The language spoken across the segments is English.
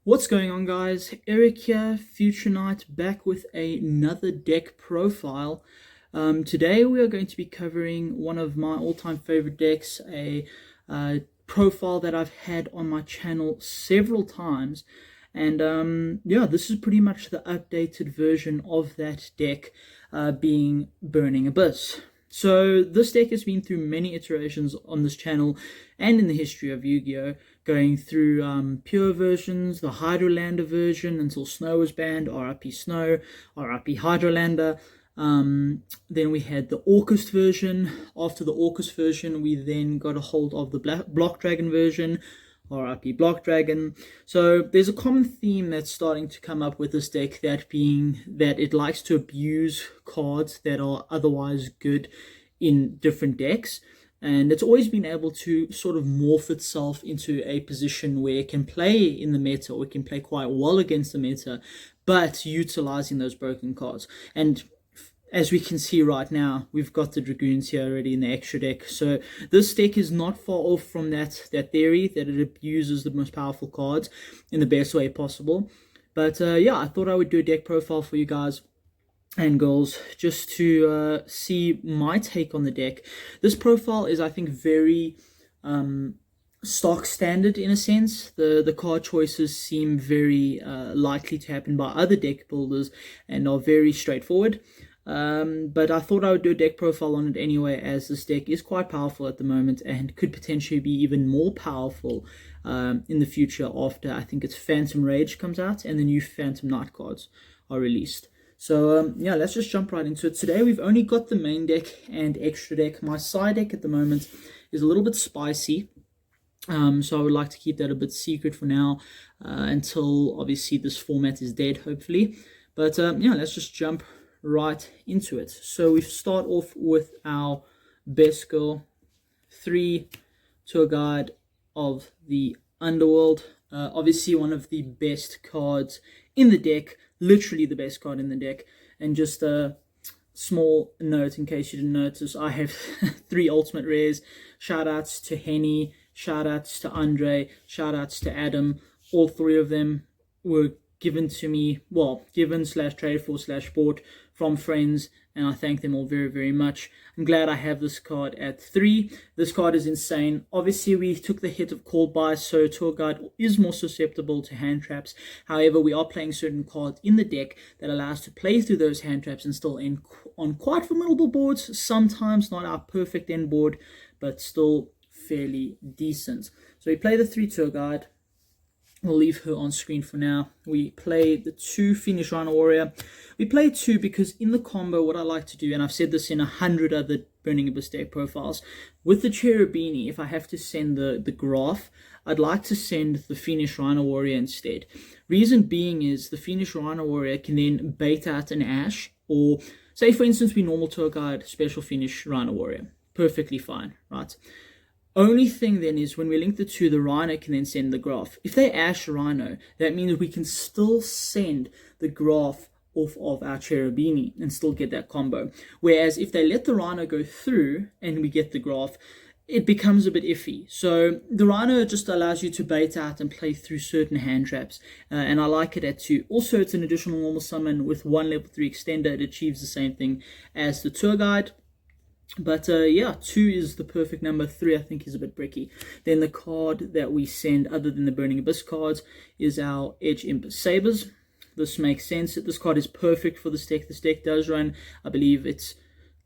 What's going on, guys? Eric here, Future Knight, back with another deck profile. Today we are going to be covering one of my all-time favorite decks, a profile that I've had on my channel several times. And yeah, this is pretty much the updated version of that deck, being Burning Abyss. So this deck has been through many iterations on this channel and in the history of Yu-Gi-Oh! Going through pure versions, the Hydrolander version until Snow was banned, RIP Snow, RIP Hydrolander. Then we had the Orcust version. After the Orcust version, we then got a hold of the Block Dragon version, RIP Block Dragon. So there's a common theme that's starting to come up with this deck, that being that it likes to abuse cards that are otherwise good in different decks. And it's always been able to sort of morph itself into a position where it can play in the meta, or it can play quite well against the meta, but utilizing those broken cards. And as we can see right now, we've got the Dragoons here already in the extra deck. So this deck is not far off from that theory, that it abuses the most powerful cards in the best way possible. But yeah, I thought I would do a deck profile for you guys and girls, just to see my take on the deck. This profile is, I think, very stock standard in a sense. The card choices seem very likely to happen by other deck builders and are very straightforward. But I thought I would do a deck profile on it anyway, as this deck is quite powerful at the moment and could potentially be even more powerful in the future after, I think it's Phantom Rage comes out and the new Phantom Knight cards are released. So yeah, let's just jump right into it. Today we've only got the main deck and extra deck. My side deck at the moment is a little bit spicy, so I would like to keep that a bit secret for now, until obviously this format is dead, hopefully. But yeah, let's just jump right into it. So we start off with our best girl, 3 tour guide of the Underworld. Obviously one of the best cards in the deck, literally the best card in the deck. And just a small note in case you didn't notice, I have 3 ultimate rares. Shout outs to Henny, shout outs to Andre, shout outs to Adam. All 3 of them were given to me, well, given / traded for / bought from friends, and I thank them all very, very much. I'm glad I have this card at 3. This card is insane. Obviously, we took the hit of Called By, so Tour Guide is more susceptible to hand traps. However, we are playing certain cards in the deck that allow us to play through those hand traps and still end on quite formidable boards. Sometimes not our perfect end board, but still fairly decent. So we play the 3 Tour Guide. We'll leave her on screen for now. We play the 2 Phoenix Rhino Warrior. We play 2 because in the combo, what I like to do, and I've said this in 100 other Burning Abyss deck profiles, with the Cherubini, if I have to send the graph, I'd like to send the Phoenix Rhino Warrior instead. Reason being is the Phoenix Rhino Warrior can then bait out an Ash, or say for instance we normal tour guide special Phoenix Rhino Warrior. Perfectly fine, right? Only thing then is when we link the 2, the Rhino can then send the graph. If they Ash Rhino, that means we can still send the graph off of our Cherubini and still get that combo. Whereas if they let the Rhino go through and we get the graph, it becomes a bit iffy. So the Rhino just allows you to bait out and play through certain hand traps, and I like it at 2. Also, it's an additional normal summon with 1 level 3 extender. It achieves the same thing as the Tour Guide. But yeah, 2 is the perfect number. 3 I think is a bit bricky. Then the card that we send, other than the Burning Abyss cards, is our Edge Imp Sabers. This makes sense. This card is perfect for this deck. This deck does run, I believe it's,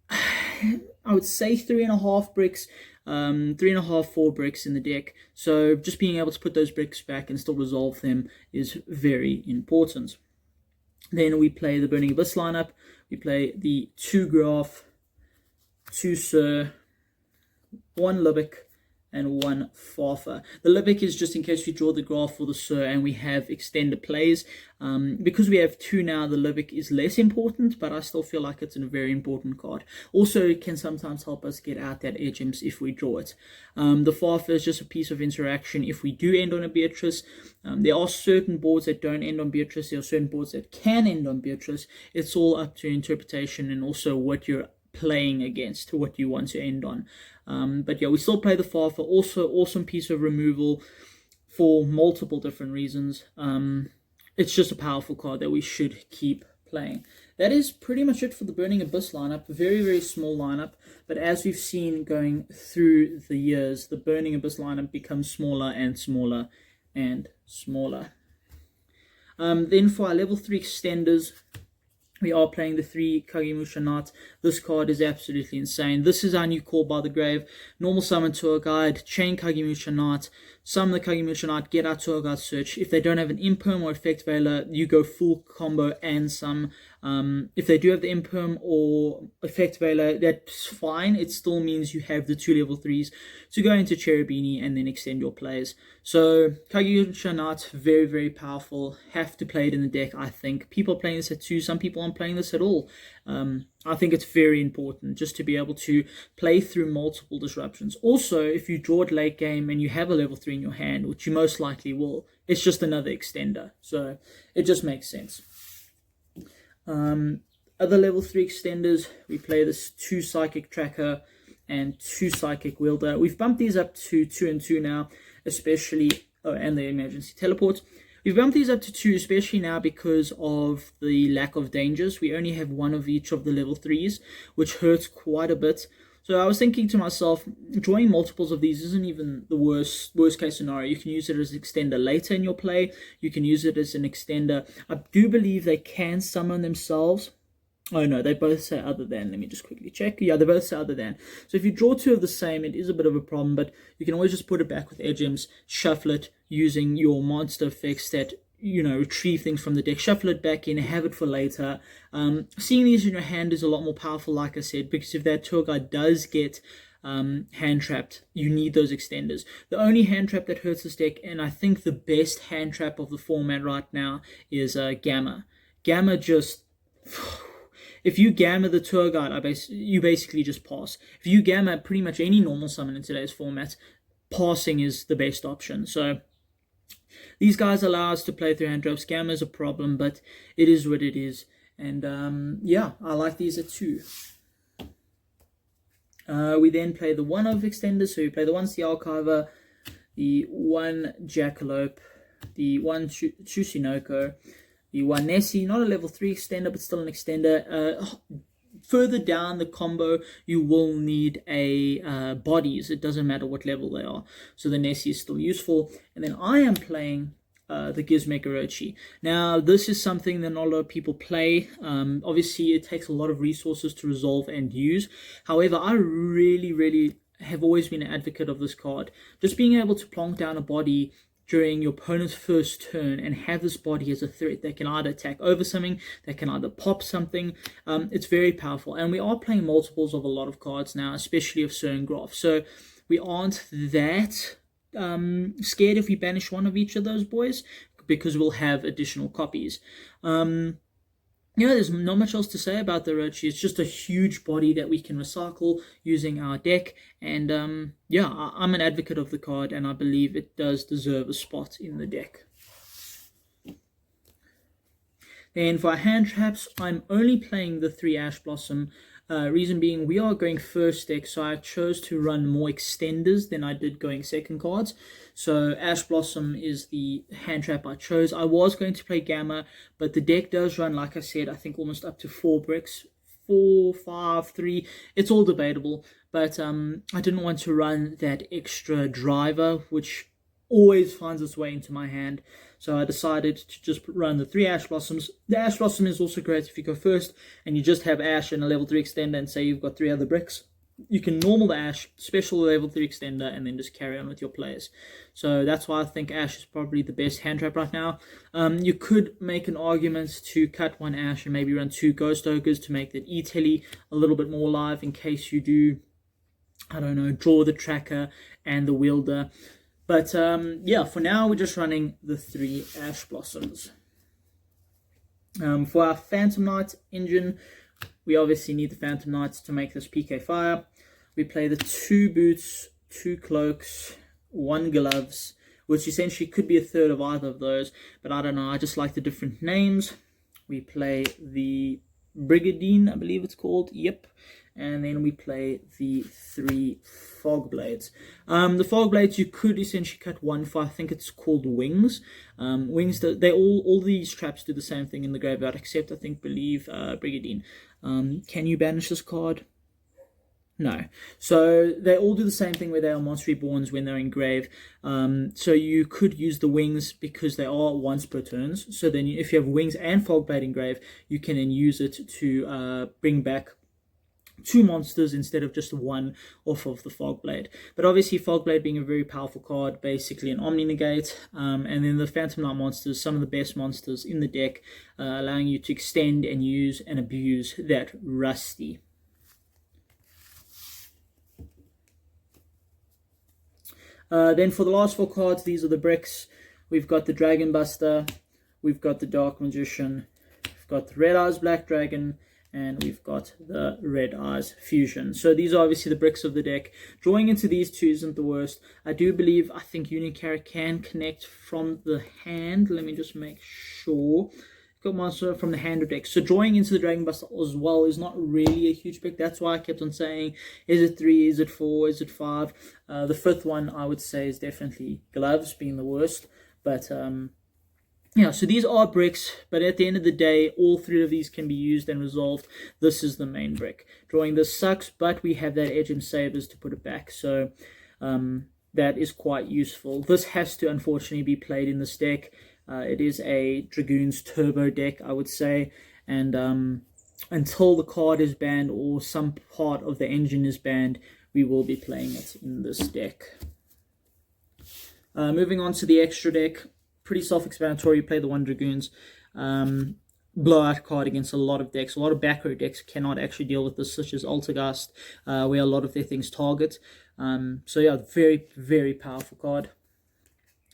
I would say 3.5 bricks, 3.5, 4 bricks in the deck. So just being able to put those bricks back and still resolve them is very important. Then we play the Burning Abyss lineup. We play the 2 Graph, 2 Sir, 1 Lubbock, and 1 Farfa. The Lubbock is just in case we draw the graph for the Sir and we have extended plays. Because we have 2 now, the Lubbock is less important, but I still feel like it's a very important card. Also, it can sometimes help us get out that Edge Imps if we draw it. The Farfa is just a piece of interaction if we do end on a Beatrice. There are certain boards that don't end on Beatrice. There are certain boards that can end on Beatrice. It's all up to interpretation and also what you're playing against, what you want to end on. But yeah, we still play the Farfa. Also, awesome piece of removal. for multiple different reasons. It's just a powerful card that we should keep playing. That is pretty much it for the Burning Abyss lineup. Very, very small lineup, but as we've seen going through the years, the Burning Abyss lineup becomes smaller and smaller and smaller. Then for our level 3 extenders, we are playing the 3 Kagemusha Knight. This card is absolutely insane. This is our new Call by the Grave. Normal summon tour guide, chain Kagemusha Knight, summon the Kagemusha Knight, get our tour guide search. If they don't have an Imperm or Effect Veiler, you go full combo and some. If they do have the Imperm or Effect Veiler, that's fine. It still means you have the 2 level 3s to go into Cherubini and then extend your plays. So Kagemusha Knight, very, very powerful. Have to play it in the deck, I think. People are playing this at 2, some people aren't playing this at all. I think it's very important just to be able to play through multiple disruptions. Also, if you draw it late game and you have a level 3 in your hand, which you most likely will, it's just another extender. So it just makes sense. Other level 3 extenders, we play this 2 Psychic Tracker and 2 Psychic Wielder. We've bumped these up to 2 and 2 now, especially, and the Emergency Teleport. We've bumped these up to 2, especially now because of the lack of dangers. We only have 1 of each of the level 3s, which hurts quite a bit. So I was thinking to myself, drawing multiples of these isn't even the worst case scenario. You can use it as an extender later in your play. You can use it as an extender. I do believe they can summon themselves. Oh no, they both say other than. Let me just quickly check. Yeah, they both say other than. So if you draw 2 of the same, it is a bit of a problem, but you can always just put it back with Edgems, shuffle it using your monster effects that, you know, retrieve things from the deck, shuffle it back in, have it for later. Seeing these in your hand is a lot more powerful, like I said, because if that tour guide does get hand trapped, you need those extenders. The only hand trap that hurts this deck, and I think the best hand trap of the format right now, is Gamma. Gamma just... If you Gamma the tour guide, you basically just pass. If you Gamma pretty much any normal summon in today's format, passing is the best option. So these guys allow us to play through hand traps. Gamma is a problem, but it is what it is. And yeah, I like these at 2. We then play the 1 of extenders. So we play the 1 Sea Archiver, the 1 Jackalope, the 1 Tsuchinoko, the 1 Nessie, not a level 3 extender, but still an extender. Further down the combo, you will need a bodies. It doesn't matter what level they are. So the Nessie is still useful. And then I am playing the Gizmek Orochi. Now, this is something that not a lot of people play. Obviously, it takes a lot of resources to resolve and use. However, I really have always been an advocate of this card. Just being able to plonk down a body during your opponent's first turn and have this body as a threat that can either attack over something, that can either pop something. It's very powerful. And we are playing multiples of a lot of cards now, especially of certain graphs. So we aren't that scared if we banish 1 of each of those boys, because we'll have additional copies. Yeah, there's not much else to say about the Orochi. It's just a huge body that we can recycle using our deck. And yeah, I'm an advocate of the card, and I believe it does deserve a spot in the deck. Then for our hand traps, I'm only playing the 3 Ash Blossom. Reason being, we are going first deck, so I chose to run more extenders than I did going second cards. So Ash Blossom is the hand trap I chose. I was going to play Gamma, but the deck does run, like I said, I think almost up to 4 bricks. 4, 5, 3. It's all debatable, but I didn't want to run that extra driver, which always finds its way into my hand. So I decided to just run the 3 Ash Blossoms. The Ash Blossom is also great if you go first and you just have Ash and a level 3 extender and say you've got 3 other bricks. You can normal the Ash, special the level 3 extender, and then just carry on with your players. So that's why I think Ash is probably the best hand trap right now. You could make an argument to cut 1 Ash and maybe run 2 Ghost Ogres to make that E-Telly a little bit more live in case you do, I don't know, draw the tracker and the wielder. But yeah, for now we're just running the 3 Ash Blossoms. For our Phantom Knight engine, we obviously need the Phantom Knights to make this PK Fire. We play the 2 Boots, 2 Cloaks, 1 Gloves, which essentially could be a third of either of those, but I don't know, I just like the different names. We play the Brigadine, I believe it's called, yep. and then we play the 3 Fog Blades. The Fog Blades, you could essentially cut one for, I think it's called Wings. Wings, they all these traps do the same thing in the graveyard, except I believe Brigadine. Can you banish this card? No. So they all do the same thing where they are Monster Reborns when they're in grave. So you could use the Wings because they are once per turns. So then if you have Wings and Fogblade in grave, you can then use it to bring back 2 monsters instead of just 1 off of the Fogblade. But obviously Fogblade being a very powerful card, basically an Omni Negate, and then the Phantom Knight monsters, some of the best monsters in the deck, allowing you to extend and use and abuse that Rusty. Then for the last 4 cards, these are the bricks. We've got the Dragon Buster, we've got the Dark Magician, we've got the Red Eyes Black Dragon, and we've got the Red Eyes Fusion. So these are obviously the bricks of the deck. Drawing into these 2 isn't the worst. I think Union Carry can connect from the hand. Let me just make sure. Got monster from the hand or deck. So drawing into the Dragon Buster as well is not really a huge pick. That's why I kept on saying, is it 3, is it 4, is it 5? The 5th one I would say is definitely Gloves being the worst. But yeah, so these are bricks, but at the end of the day, all 3 of these can be used and resolved. This is the main brick. Drawing this sucks, but we have that Edge and Sabers to put it back. So that is quite useful. This has to unfortunately be played in this deck. It is a Dragoons Turbo deck, I would say, and until the card is banned or some part of the engine is banned, we will be playing it in this deck. Moving on to the extra deck, pretty self-explanatory. You play the 1 Dragoons. Blowout card against a lot of decks. A lot of back row decks cannot actually deal with this, such as Altergeist, where a lot of their things target. So yeah, very, very powerful card.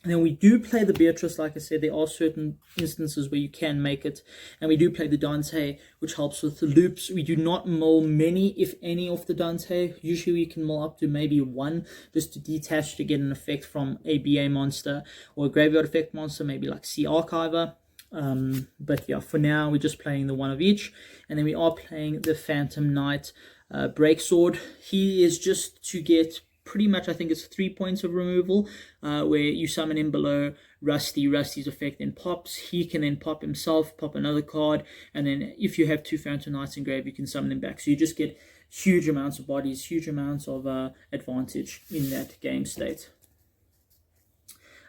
And then we do play the Beatrice. Like I said, there are certain instances where you can make it. And we do play the Dante, which helps with the loops. We do not mull many, if any, of the Dante. Usually we can mull up to maybe 1, just to detach to get an effect from a BA monster or a graveyard effect monster, maybe like Sea Archiver. But yeah, for now we're just playing the 1 of each. And then we are playing the Phantom Knight Breaksword. He is just to get pretty much, I think it's 3 points of removal, where you summon him below Rusty's effect then pops. He can then pop himself, pop another card, and then if you have 2 Phantom Knights in grave, you can summon them back. So you just get huge amounts of bodies, huge amounts of advantage in that game state.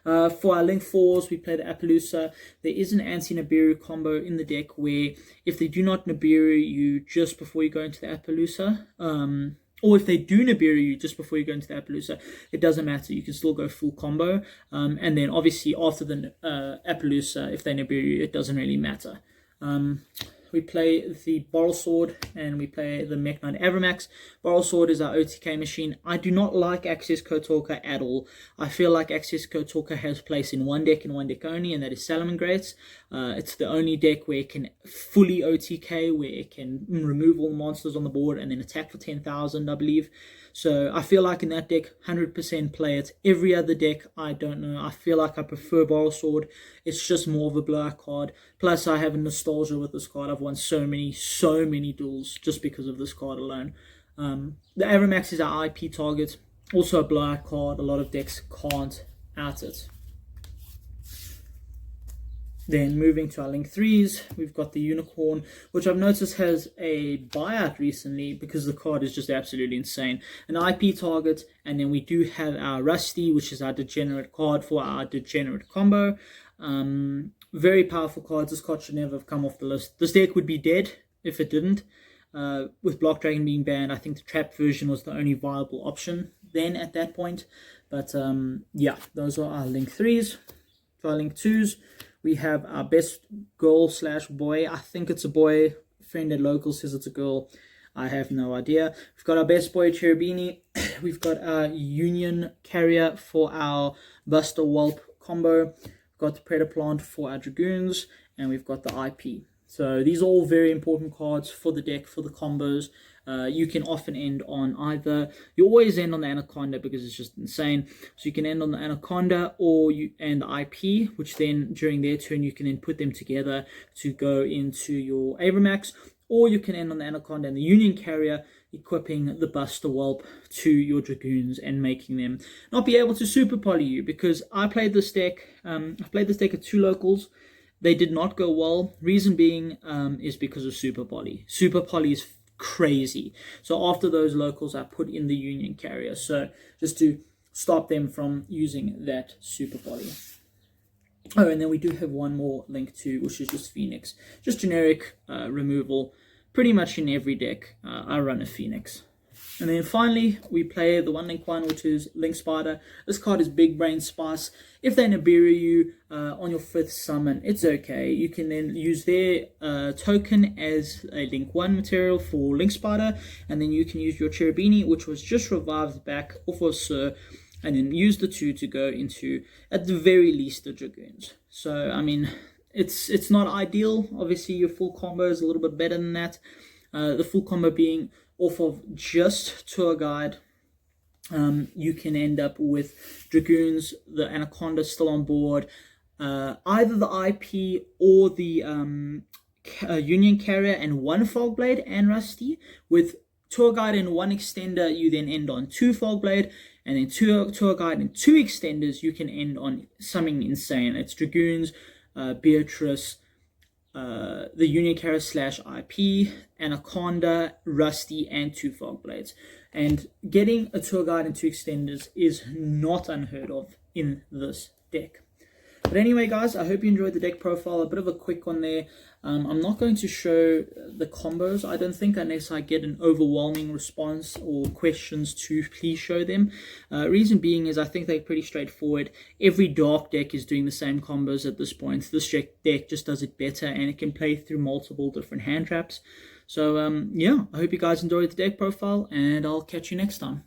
For our Link 4s, we play the Appaloosa. There is an anti-Nibiru combo in the deck where if they do not Nibiru you just before you go into the Appaloosa, or if they do Nibiru you just before you go into the Appaloosa, it doesn't matter. You can still go full combo. And then obviously after the Appaloosa, if they Nibiru you, it doesn't really matter. We play the Borrelsword and we play the Mech Knight Avramax. Borrelsword is our OTK machine. I do not like Access Kotorka at all. I feel like Access Kotorka has place in 1 deck and 1 deck only, and that is Salamangreats. It's the only deck where it can fully OTK, where it can remove all the monsters on the board and then attack for 10,000, I believe. So I feel like in that deck, 100% play it. Every other deck, I don't know. I feel like I prefer Borrelsword. It's just more of a blowout card. Plus, I have a nostalgia with this card. I've won so many duels just because of this card alone. The Avramax is our IP target. Also a blowout card. A lot of decks can't out it. Then moving to our Link 3s, we've got the Unicorn, which I've noticed has a buyout recently because the card is just absolutely insane. An IP target, and then we do have our Rusty, which is our degenerate card for our degenerate combo. Very powerful cards. This card should never have come off the list. This deck would be dead if it didn't. With Block Dragon being banned, I think the trap version was the only viable option then at that point. But yeah, those are our Link 3s. For our Link 2s, we have our best girl / boy. I think it's a boy. A friend at local says it's a girl. I have no idea. We've got our best boy Cherubini. We've got our Union Carrier for our Buster Whelp combo. We've got the Predaplant for our Dragoons. And we've got the IP. So these are all very important cards for the deck, for the combos. You can often end on either, you always end on the Anaconda because it's just insane. So you can end on the Anaconda or you and the IP, which then during their turn you can then put them together to go into your Avramax. Or you can end on the Anaconda and the Union Carrier equipping the Buster Whelp to your Dragoons and making them not be able to super poly you, because I played this deck. I've played this deck at 2 locals. They did not go well. Reason being is because of super poly. Super poly is crazy. So after those locals, I put in the Union Carrier, so just to stop them from using that super poly. Oh, and then we do have one more link too, which is just Phoenix. Just generic removal. Pretty much in every deck, I run a Phoenix. And then finally, we play the 1 link one, which is Link Spider. This card is Big Brain Spice. If they Nibiru you on your 5th summon, it's okay. You can then use their token as a Link 1 material for Link Spider. And then you can use your Cherubini, which was just revived back off of Sir, and then use the 2 to go into, at the very least, the Dragoons. So, I mean, it's not ideal. Obviously, your full combo is a little bit better than that. The full combo being off of just Tour Guide, you can end up with Dragoons, the Anaconda still on board, either the IP or the Union Carrier and 1 Fogblade and Rusty. With Tour Guide and 1 Extender, you then end on 2 Fogblade, and then Tour Guide and 2 Extenders, you can end on something insane. It's Dragoons, Beatrice, the Union Carrier / IP, Anaconda, Rusty, and 2 Fogblades. And getting a Tour Guide and 2 Extenders is not unheard of in this deck. But anyway, guys, I hope you enjoyed the deck profile. A bit of a quick one there. I'm not going to show the combos, I don't think, unless I get an overwhelming response or questions to please show them. Reason being is I think they're pretty straightforward. Every Dark deck is doing the same combos at this point. This deck just does it better, and it can play through multiple different hand traps. So, yeah, I hope you guys enjoyed the deck profile, and I'll catch you next time.